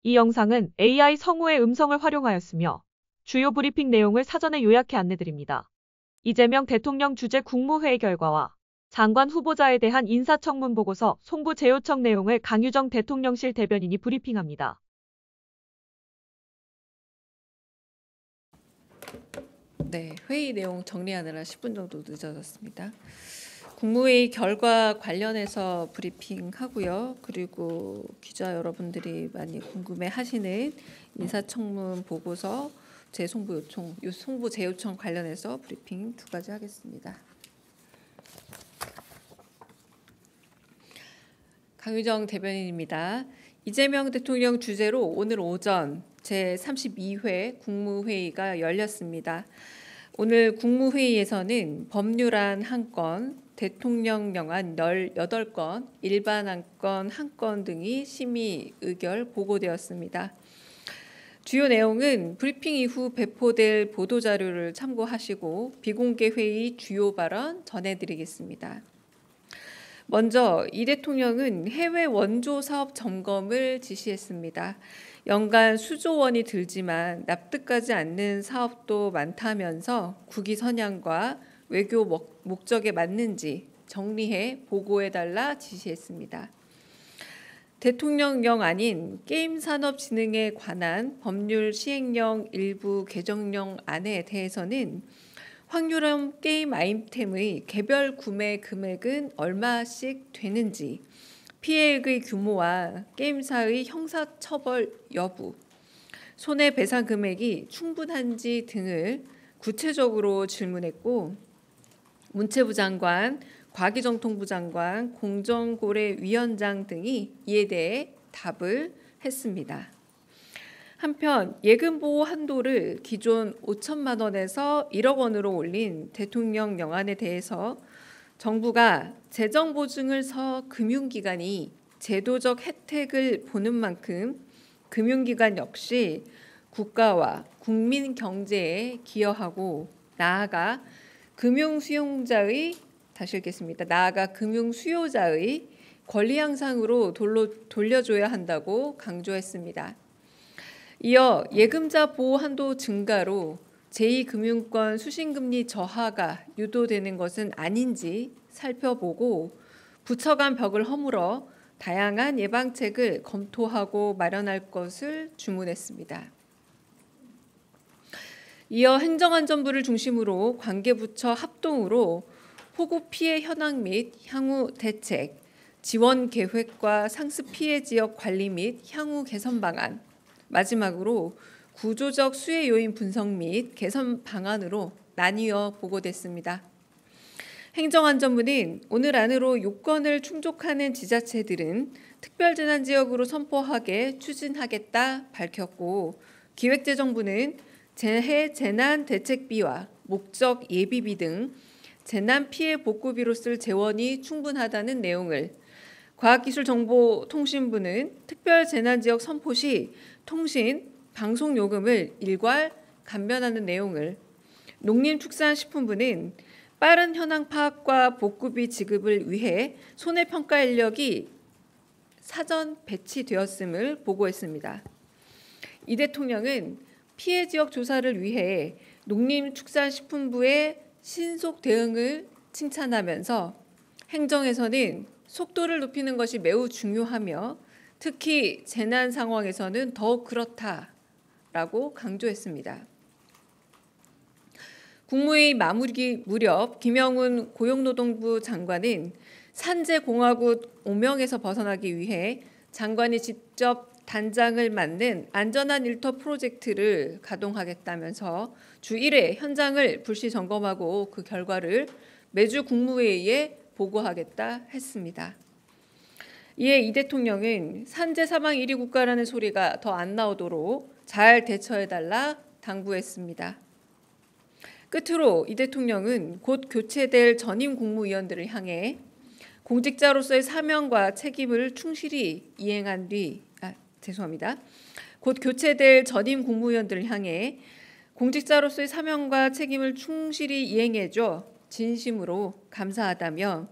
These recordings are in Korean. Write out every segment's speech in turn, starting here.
이 영상은 AI 성우의 음성을 활용하였으며 주요 브리핑 내용을 사전에 요약해 안내드립니다. 이재명 대통령 주재 국무회의 결과와 장관 후보자에 대한 인사청문 보고서 송부 재요청 내용을 강유정 대통령실 대변인이 브리핑합니다. 네, 회의 내용 정리하느라 10분 정도 늦어졌습니다. 국무회의 결과 관련해서 브리핑하고요. 그리고 기자 여러분들이 많이 궁금해하시는 인사청문 보고서 재송부 요청, 송부 재요청 관련해서 브리핑 두 가지 하겠습니다. 강유정 대변인입니다. 이재명 대통령 주재로 오늘 오전 제32회 국무회의가 열렸습니다. 오늘 국무회의에서는 법률안 1건, 대통령령안 18건, 일반안건 1건 등이 심의 의결 보고되었습니다. 주요 내용은 브리핑 이후 배포될 보도자료를 참고하시고 비공개 회의 주요 발언 전해드리겠습니다. 먼저 이 대통령은 해외 원조 사업 점검을 지시했습니다. 연간 수조 원이 들지만 납득하지 않는 사업도 많다면서 국위 선양과 외교 목적에 맞는지 정리해 보고해달라 지시했습니다. 대통령령 아닌 게임산업진흥에 관한 법률 시행령 일부 개정령안에 대해서는 확률형 게임 아이템의 개별 구매 금액은 얼마씩 되는지, 피해액의 규모와 게임사의 형사처벌 여부, 손해배상 금액이 충분한지 등을 구체적으로 질문했고 문체부 장관, 과기정통부 장관, 공정거래위원장 등이 이에 대해 답을 했습니다. 한편 예금보호 한도를 기존 5천만 원에서 1억 원으로 올린 대통령 영안에 대해서 정부가 재정 보증을 서 금융기관이 제도적 혜택을 보는 만큼 금융기관 역시 국가와 국민 경제에 기여하고 나아가 금융수요자의 권리 향상으로 돌려줘야 한다고 강조했습니다. 이어 예금자 보호 한도 증가로 제2금융권 수신금리 저하가 유도되는 것은 아닌지 살펴보고 부처 간 벽을 허물어 다양한 예방책을 검토하고 마련할 것을 주문했습니다. 이어 행정안전부를 중심으로 관계부처 합동으로 폭우 피해 현황 및 향후 대책, 지원 계획과 상습 피해 지역 관리 및 향후 개선 방안, 마지막으로 구조적 수혜 요인 분석 및 개선 방안으로 나뉘어 보고됐습니다. 행정안전부는 오늘 안으로 요건을 충족하는 지자체들은 특별재난지역으로 선포하게 추진하겠다 밝혔고, 기획재정부는 재해 재난 대책비와 목적 예비비 등 재난 피해 복구비로 쓸 재원이 충분하다는 내용을, 과학기술정보통신부는 특별재난지역 선포 시 통신, 방송요금을 일괄 감면하는 내용을, 농림축산식품부는 빠른 현황 파악과 복구비 지급을 위해 손해평가 인력이 사전 배치되었음을 보고했습니다. 이 대통령은 피해 지역 조사를 위해 농림축산식품부의 신속 대응을 칭찬하면서 행정에서는 속도를 높이는 것이 매우 중요하며 특히 재난 상황에서는 더욱 그렇다라고 강조했습니다. 국무회의 마무리 무렵 김영훈 고용노동부 장관은 산재공화국 오명에서 벗어나기 위해 장관이 직접 단장을 맡는 안전한 일터 프로젝트를 가동하겠다면서 주 1회 현장을 불시 점검하고 그 결과를 매주 국무회의에 보고하겠다 했습니다. 이에 이 대통령은 산재 사망 1위 국가라는 소리가 더 안 나오도록 잘 대처해달라 당부했습니다. 끝으로 이 대통령은 곧 교체될 전임 국무위원들을 향해 공직자로서의 사명과 책임을 충실히 이행한 뒤 곧 교체될 전임 국무위원들을 향해 공직자로서의 사명과 책임을 충실히 이행해줘 진심으로 감사하다며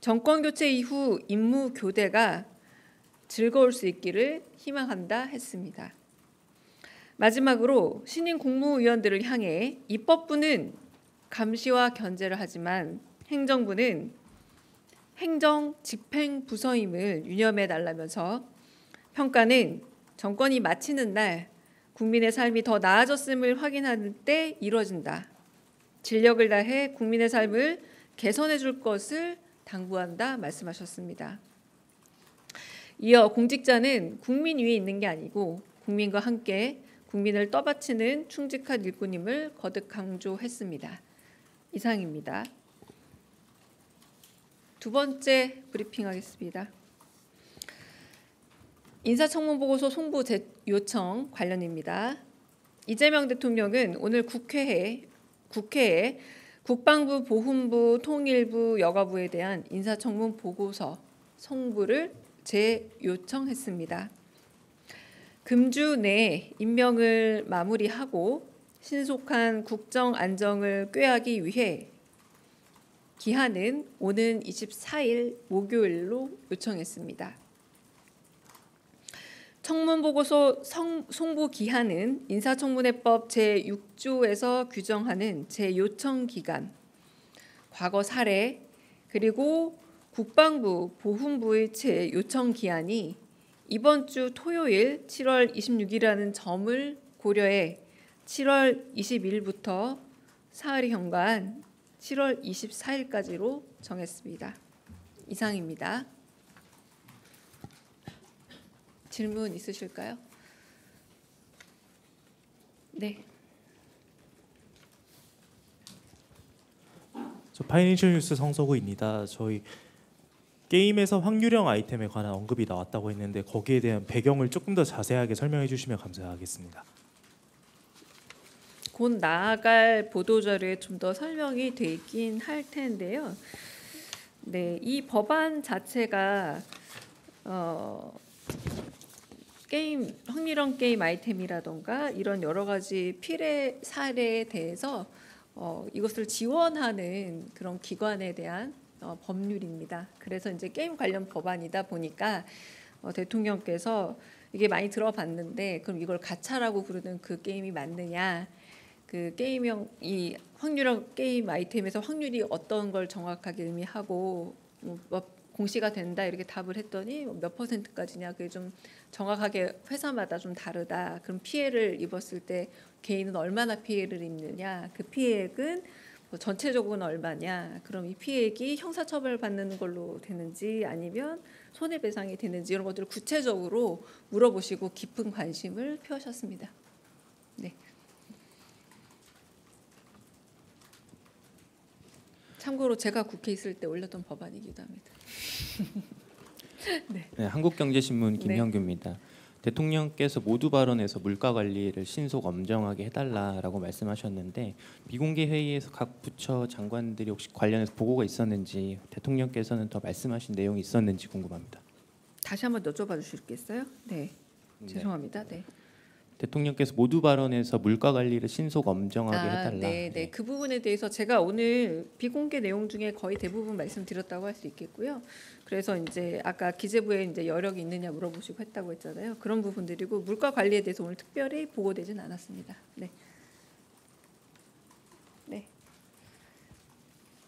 정권 교체 이후 임무 교대가 즐거울 수 있기를 희망한다 했습니다. 마지막으로 신임 국무위원들을 향해 입법부는 감시와 견제를 하지만 행정부는 행정 집행 부서임을 유념해 달라면서 평가는 정권이 마치는 날 국민의 삶이 더 나아졌음을 확인하는 때 이루어진다. 진력을 다해 국민의 삶을 개선해 줄 것을 당부한다 말씀하셨습니다. 이어 공직자는 국민 위에 있는 게 아니고 국민과 함께 국민을 떠받치는 충직한 일꾼임을 거듭 강조했습니다. 이상입니다. 두 번째 브리핑하겠습니다. 인사청문 보고서 송부 요청 관련입니다. 이재명 대통령은 오늘 국회에 국방부, 보훈부, 통일부, 여가부에 대한 인사청문 보고서 송부를 재요청했습니다. 금주 내에 임명을 마무리하고 신속한 국정 안정을 꾀하기 위해 기한은 오는 24일 목요일로 요청했습니다. 청문보고서 송부 기한은 인사청문회법 제6조에서 규정하는 재요청 기간, 과거 사례, 그리고 국방부, 보훈부의 재요청 기한이 이번 주 토요일 7월 26일이라는 점을 고려해 7월 20일부터 사흘이 경과한 7월 24일까지로 정했습니다. 이상입니다. 질문 있으실까요? 네. 저 파이낸셜 뉴스 성서구입니다. 저희 게임에서 확률형 아이템에 관한 언급이 나왔다고 했는데 거기에 대한 배경을 조금 더 자세하게 설명해 주시면 감사하겠습니다. 곧 나아갈 보도자료에 좀 더 설명이 되긴 할 텐데요. 네, 이 법안 자체가 게임 확률형 게임 아이템이라던가 이런 여러 가지 피해 사례에 대해서 이것을 지원하는 그런 기관에 대한 법률입니다. 그래서 이제 게임 관련 법안이다 보니까 대통령께서 이게 많이 들어봤는데 그럼 이걸 가차라고 부르는 그 게임이 맞느냐? 그 게임형 이 확률형 게임 아이템에서 확률이 어떤 걸 정확하게 의미하고 공시가 된다 이렇게 답을 했더니 몇 %까지냐 그게 좀 정확하게 회사마다 좀 다르다. 그럼 피해를 입었을 때 개인은 얼마나 피해를 입느냐? 그 피해액은 전체적으로는 얼마냐? 그럼 이 피해액이 형사처벌 받는 걸로 되는지 아니면 손해배상이 되는지 이런 것들을 구체적으로 물어보시고 깊은 관심을 표하셨습니다. 네. 참고로 제가 국회에 있을 때 올렸던 법안이기도 합니다. 네. 네, 한국경제신문 김형규입니다. 대통령께서 모두 발언에서 물가 관리를 신속 엄정하게 해달라라고 말씀하셨는데 비공개 회의에서 각 부처 장관들이 혹시 관련해서 보고가 있었는지 대통령께서는 더 말씀하신 내용이 있었는지 궁금합니다. 다시 한번 여쭤봐 주시겠어요? 네. 죄송합니다. 네. 대통령께서 모두 발언에서 물가 관리를 신속 엄정하게 해달라. 네, 네. 그 부분에 대해서 제가 오늘 비공개 내용 중에 거의 대부분 말씀드렸다고 할 수 있겠고요. 그래서 이제 아까 기재부에 이제 여력이 있느냐 물어보시고 했다고 했잖아요. 그런 부분들이고 물가 관리에 대해서 오늘 특별히 보고되진 않았습니다. 네. 네.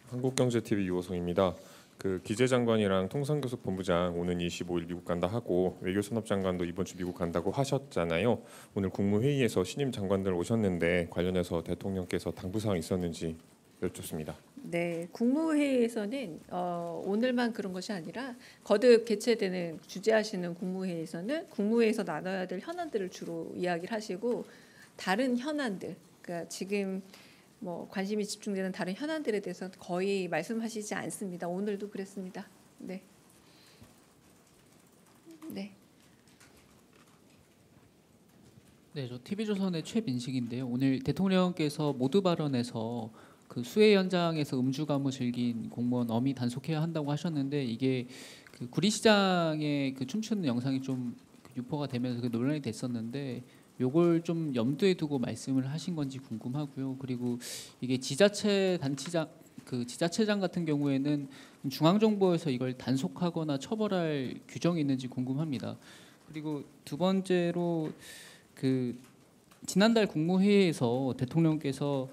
한국경제TV 유호성입니다. 그 기재장관이랑 통상교섭본부장 오는 25일 미국 간다 하고 외교산업장관도 이번 주 미국 간다고 하셨잖아요. 오늘 국무회의에서 신임 장관들 오셨는데 관련해서 대통령께서 당부사항 있었는지 여쭙습니다. 네, 국무회의에서는 오늘만 그런 것이 아니라 거듭 개최되는 주재하시는 국무회의에서는 국무회의에서 나눠야 될 현안들을 주로 이야기를 하시고 다른 현안들, 그러니까 지금 뭐 관심이 집중되는 다른 현안들에 대해서 거의 말씀하시지 않습니다. 오늘도 그랬습니다. 네. 네. 네, 저 TV조선의 최민식인데요. 오늘 대통령께서 모두 발언에서 그 수해 현장에서 음주가무 즐긴 공무원 엄히 단속해야 한다고 하셨는데 이게 그 구리시장의 그 춤추는 영상이 좀 유포가 되면서 그 논란이 됐었는데 요걸 좀 염두에 두고 말씀을 하신 건지 궁금하고요. 그리고 이게 지자체 단체장 그 지자체장 같은 경우에는 중앙정부에서 이걸 단속하거나 처벌할 규정이 있는지 궁금합니다. 그리고 두 번째로 그 지난달 국무회의에서 대통령께서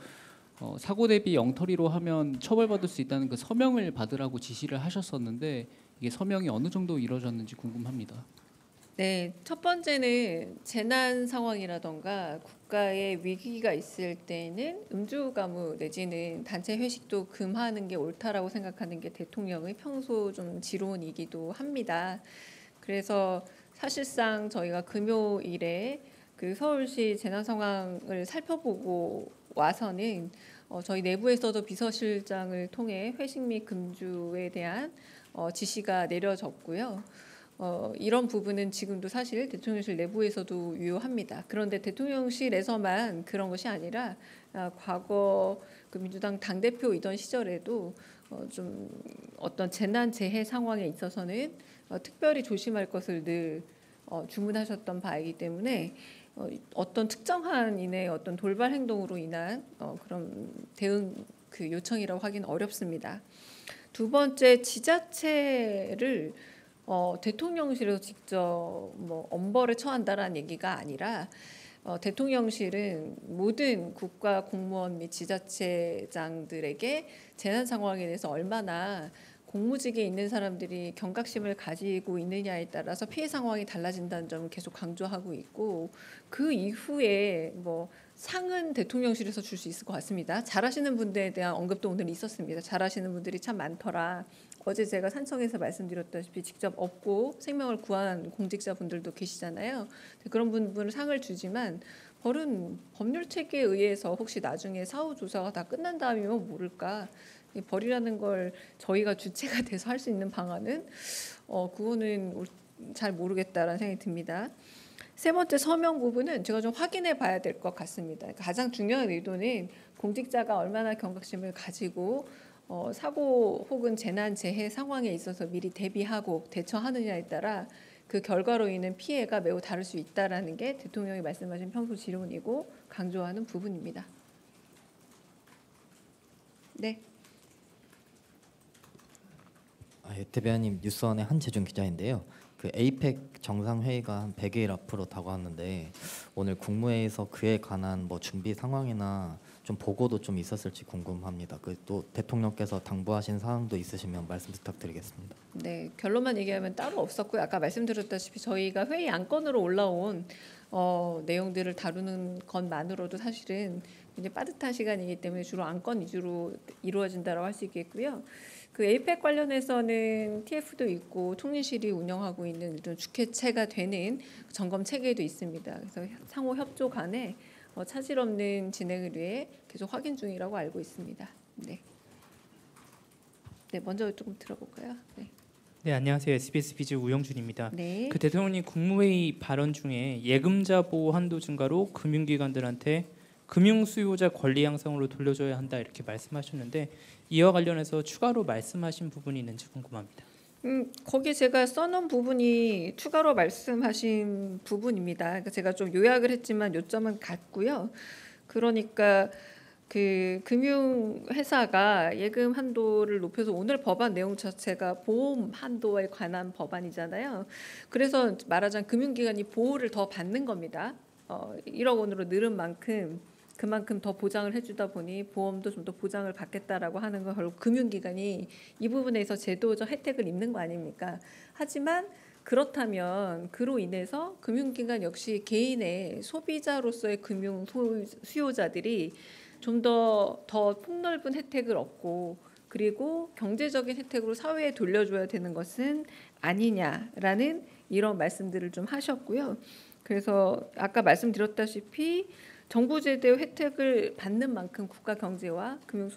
사고 대비 영터리로 하면 처벌받을 수 있다는 그 서명을 받으라고 지시를 하셨었는데 이게 서명이 어느 정도 이루어졌는지 궁금합니다. 네, 첫 번째는 재난 상황이라던가 국가의 위기가 있을 때는 음주가무 내지는 단체 회식도 금하는 게 옳다라고 생각하는 게 대통령의 평소 좀 지론이기도 합니다. 그래서 사실상 저희가 금요일에 그 서울시 재난 상황을 살펴보고 와서는 저희 내부에서도 비서실장을 통해 회식 및 금주에 대한 지시가 내려졌고요. 이런 부분은 지금도 사실 대통령실 내부에서도 유효합니다. 그런데 대통령실에서만 그런 것이 아니라 과거 그 민주당 당대표이던 시절에도 좀 어떤 재난 재해 상황에 있어서는 특별히 조심할 것을 늘 주문하셨던 바이기 때문에 어떤 특정한 인의 어떤 돌발 행동으로 인한 그런 대응 그 요청이라고 하기는 어렵습니다. 두 번째, 지자체를 대통령실에서 직접 뭐 엄벌에 처한다라는 얘기가 아니라 대통령실은 모든 국가 공무원 및 지자체장들에게 재난 상황에 대해서 얼마나 공무직에 있는 사람들이 경각심을 가지고 있느냐에 따라서 피해 상황이 달라진다는 점을 계속 강조하고 있고, 그 이후에 뭐 상은 대통령실에서 줄 수 있을 것 같습니다. 잘하시는 분들에 대한 언급도 오늘 있었습니다. 잘하시는 분들이 참 많더라. 어제 제가 산청에서 말씀드렸다시피 직접 업고 생명을 구한 공직자분들도 계시잖아요. 그런 분들은 상을 주지만 벌은 법률 체계에 의해서 혹시 나중에 사후 조사가 다 끝난 다음이면 모를까. 벌이라는 걸 저희가 주체가 돼서 할 수 있는 방안은 그거는 잘 모르겠다라는 생각이 듭니다. 세 번째, 서명 부분은 제가 좀 확인해 봐야 될 것 같습니다. 가장 중요한 의도는 공직자가 얼마나 경각심을 가지고 사고 혹은 재난 재해 상황에 있어서 미리 대비하고 대처하느냐에 따라 그 결과로 인한 피해가 매우 다를 수 있다라는 게 대통령이 말씀하신 평소 지론이고 강조하는 부분입니다. 네. 대변인 뉴스원의 한재준 기자인데요. 그 에이펙 정상회의가 한 100일 앞으로 다가왔는데 오늘 국무회의에서 그에 관한 뭐 준비 상황이나 좀 보고도 좀 있었을지 궁금합니다. 그 또 대통령께서 당부하신 사항도 있으시면 말씀 부탁드리겠습니다. 네, 결론만 얘기하면 따로 없었고요. 아까 말씀드렸다시피 저희가 회의 안건으로 올라온 내용들을 다루는 것만으로도 사실은 굉장히 빠듯한 시간이기 때문에 주로 안건 위주로 이루어진다고 할 수 있겠고요. 그 에이펙 관련해서는 TF도 있고 총리실이 운영하고 있는 이런 주최체가 되는 점검 체계도 있습니다. 그래서 상호 협조 간에 차질 없는 진행을 위해 계속 확인 중이라고 알고 있습니다. 네. 네, 먼저 조금 들어볼까요? 네. 네, 안녕하세요. SBS 비즈 우영준입니다. 네. 그 대통령님 국무회의 발언 중에 예금자 보호 한도 증가로 금융기관들한테 금융 수요자 권리 양성으로 돌려줘야 한다 이렇게 말씀하셨는데 이와 관련해서 추가로 말씀하신 부분이 있는지 궁금합니다. 거기 제가 써놓은 부분이 추가로 말씀하신 부분입니다. 그러니까 제가 좀 요약을 했지만 요점은 같고요. 그러니까 그 금융회사가 예금 한도를 높여서 오늘 법안 내용 자체가 보험 한도에 관한 법안이잖아요. 그래서 말하자면 금융기관이 보호를 더 받는 겁니다. 1억 원으로 늘은 만큼 그만큼 더 보장을 해주다 보니 보험도 좀 더 보장을 받겠다라고 하는 건 결국 금융기관이 이 부분에서 제도적 혜택을 입는 거 아닙니까? 하지만 그렇다면 그로 인해서 금융기관 역시 개인의 소비자로서의 금융 수요자들이 좀 더 폭넓은 혜택을 얻고 그리고 경제적인 혜택으로 사회에 돌려줘야 되는 것은 아니냐라는 이런 말씀들을 좀 하셨고요. 그래서 아까 말씀드렸다시피 정부 제도의 혜택을 받는 만큼 국가 경제와 금융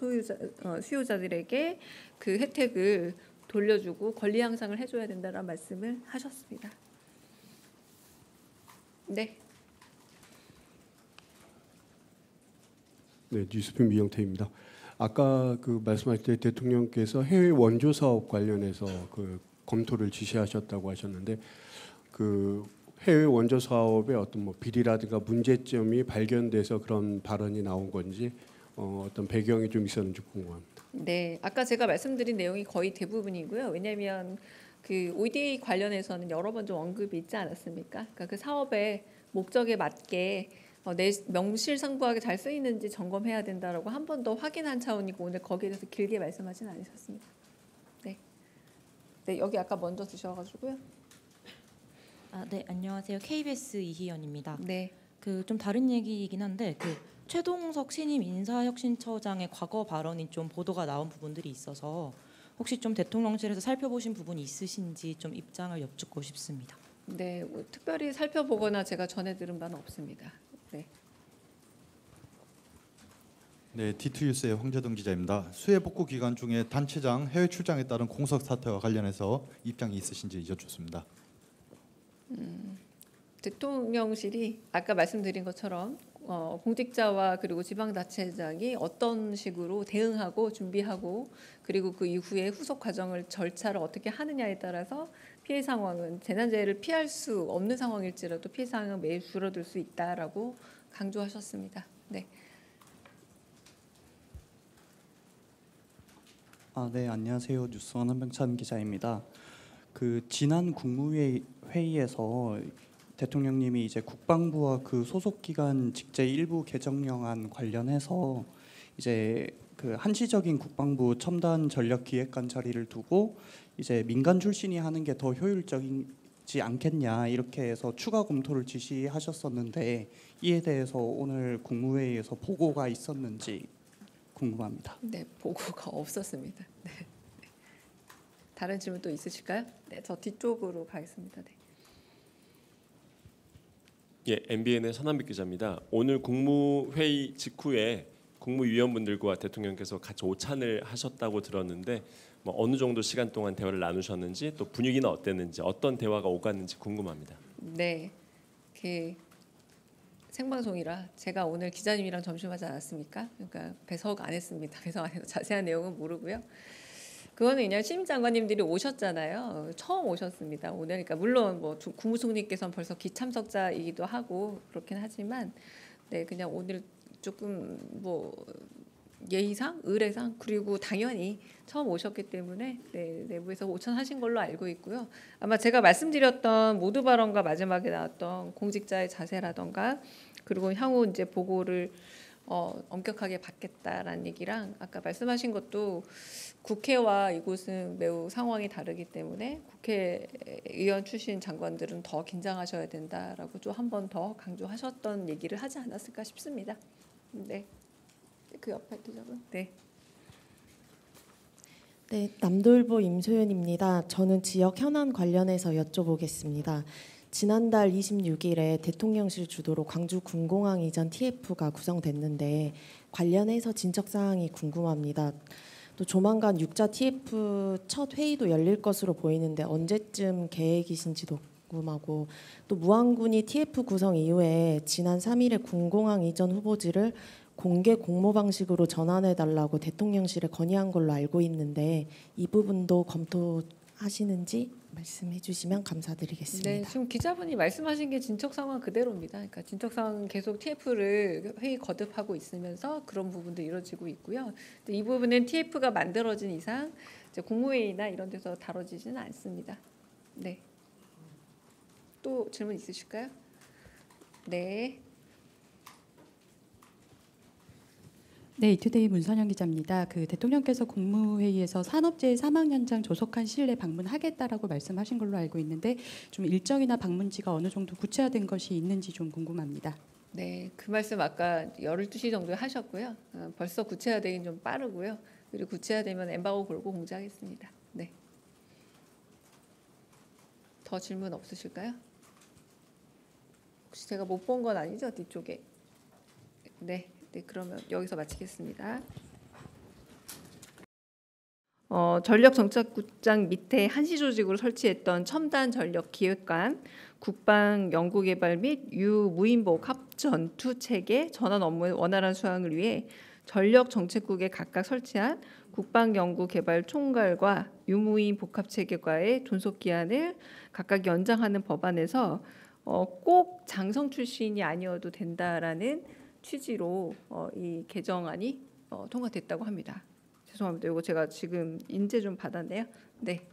수요자들에게 그 혜택을 돌려주고 권리 향상을 해줘야 된다는 말씀을 하셨습니다. 네. 네, 뉴스핀 미영태입니다. 아까 그 말씀하실 때 대통령께서 해외 원조 사업 관련해서 그 검토를 지시하셨다고 하셨는데 그 해외 원조 사업의 어떤 뭐 비리라든가 문제점이 발견돼서 그런 발언이 나온 건지 어떤 배경이 좀 있었는지 궁금합니다. 네, 아까 제가 말씀드린 내용이 거의 대부분이고요. 왜냐하면 그 ODA 관련해서는 여러 번 좀 언급이 있지 않았습니까? 그러니까 그 사업의 목적에 맞게 명실상부하게 잘 쓰이는지 점검해야 된다라고 한 번 더 확인한 차원이고 오늘 거기에 대해서 길게 말씀하지는 않으셨습니다. 네, 네 여기 아까 먼저 드셔가지고요. 네, 안녕하세요. KBS 이희연입니다. 네, 그 좀 다른 얘기이긴 한데 그 최동석 신임 인사혁신처장의 과거 발언이 좀 보도가 나온 부분들이 있어서 혹시 좀 대통령실에서 살펴보신 부분이 있으신지 좀 입장을 여쭙고 싶습니다. 네, 뭐 특별히 살펴보거나 제가 전해 들은 바는 없습니다. 네. 네, D2뉴스의 황재동 기자입니다. 수해 복구 기간 중에 단체장 해외 출장에 따른 공석 사태와 관련해서 입장이 있으신지 여쭙습니다. 대통령실이 아까 말씀드린 것처럼 공직자와 그리고 지방자치장이 어떤 식으로 대응하고 준비하고 그리고 그 이후에 후속 과정을 절차를 어떻게 하느냐에 따라서 피해 상황은 재난재해를 피할 수 없는 상황일지라도 피해 상황은 매일 줄어들 수 있다라고 강조하셨습니다. 네. 네, 안녕하세요. 뉴스원 한병찬 기자입니다. 그 지난 국무회의에서 대통령님이 이제 국방부와 그 소속 기관 직제 일부 개정령안 관련해서 이제 그 한시적인 국방부 첨단 전력 기획관 자리를 두고 이제 민간 출신이 하는 게 더 효율적이지 않겠냐 이렇게 해서 추가 검토를 지시하셨었는데 이에 대해서 오늘 국무회의에서 보고가 있었는지 궁금합니다. 네, 보고가 없었습니다. 네. 다른 질문 또 있으실까요? 네, 저 뒤쪽으로 가겠습니다. 네. 예, MBN의 서남빛 기자입니다. 오늘 국무회의 직후에 국무위원분들과 대통령께서 같이 오찬을 하셨다고 들었는데 뭐 어느 정도 시간 동안 대화를 나누셨는지 또 분위기는 어땠는지 어떤 대화가 오갔는지 궁금합니다. 네, 그 생방송이라 제가 오늘 기자님이랑 점심하지 않았습니까? 그러니까 배석 안 했습니다. 배석 안 해서 자세한 내용은 모르고요. 그거는 그냥 신임 장관님들이 오셨잖아요. 처음 오셨습니다. 오늘 그러니까 물론 뭐 국무총리께서는 벌써 기참석자이기도 하고 그렇긴 하지만 네 그냥 오늘 조금 뭐 예의상, 의례상 그리고 당연히 처음 오셨기 때문에 네, 내부에서 오찬하신 걸로 알고 있고요. 아마 제가 말씀드렸던 모두 발언과 마지막에 나왔던 공직자의 자세라던가 그리고 향후 이제 보고를 엄격하게 받겠다라는 얘기랑 아까 말씀하신 것도 국회와 이곳은 매우 상황이 다르기 때문에 국회의원 출신 장관들은 더 긴장하셔야 된다라고 좀 한 번 더 강조하셨던 얘기를 하지 않았을까 싶습니다. 네, 그 옆에 기자분. 네. 네, 남돌보 임소연입니다. 저는 지역 현안 관련해서 여쭤보겠습니다. 지난달 26일에 대통령실 주도로 광주 군공항 이전 TF가 구성됐는데 관련해서 진척 사항이 궁금합니다. 또 조만간 6자 TF 첫 회의도 열릴 것으로 보이는데 언제쯤 계획이신지도 궁금하고 또 무안군이 TF 구성 이후에 지난 3일에 군공항 이전 후보지를 공개 공모 방식으로 전환해달라고 대통령실에 건의한 걸로 알고 있는데 이 부분도 검토하시는지 말씀해 주시면 감사드리겠습니다. 네, 지금 기자분이 말씀하신 게 진척 상황 그대로입니다. 그러니까 진척 상황 계속 TF를 회의 거듭하고 있으면서 그런 부분도 이루어지고 있고요. 이 부분은 TF가 만들어진 이상 이제 국무회의나 이런 데서 다뤄지지는 않습니다. 네. 또 질문 있으실까요? 네. 네, 이투데이 문선영 기자입니다. 그 대통령께서 국무회의에서 산업재해 사망 현장 조속한 시일 내에 방문하겠다라고 말씀하신 걸로 알고 있는데 좀 일정이나 방문지가 어느 정도 구체화된 것이 있는지 좀 궁금합니다. 네, 그 말씀 아까 12시 정도에 하셨고요. 벌써 구체화되긴 좀 빠르고요. 그리고 구체화되면 엠바고 걸고 공지하겠습니다. 네. 더 질문 없으실까요? 혹시 제가 못 본 건 아니죠? 뒤쪽에. 네. 네, 그러면 여기서 마치겠습니다. 전력정책국장 밑에 한시 조직으로 설치했던 첨단 전력 기획관, 국방 연구개발 및 유무인복 합전투 체계 전환 업무의 원활한 수행을 위해 전력정책국에 각각 설치한 국방연구개발 총괄과 유무인 복합체계과의 존속 기한을 각각 연장하는 법안에서 꼭 장성 출신이 아니어도 된다라는 취지로 이 개정안이 통과됐다고 합니다. 죄송합니다. 이거 제가 지금 인제 좀 받았네요. 네.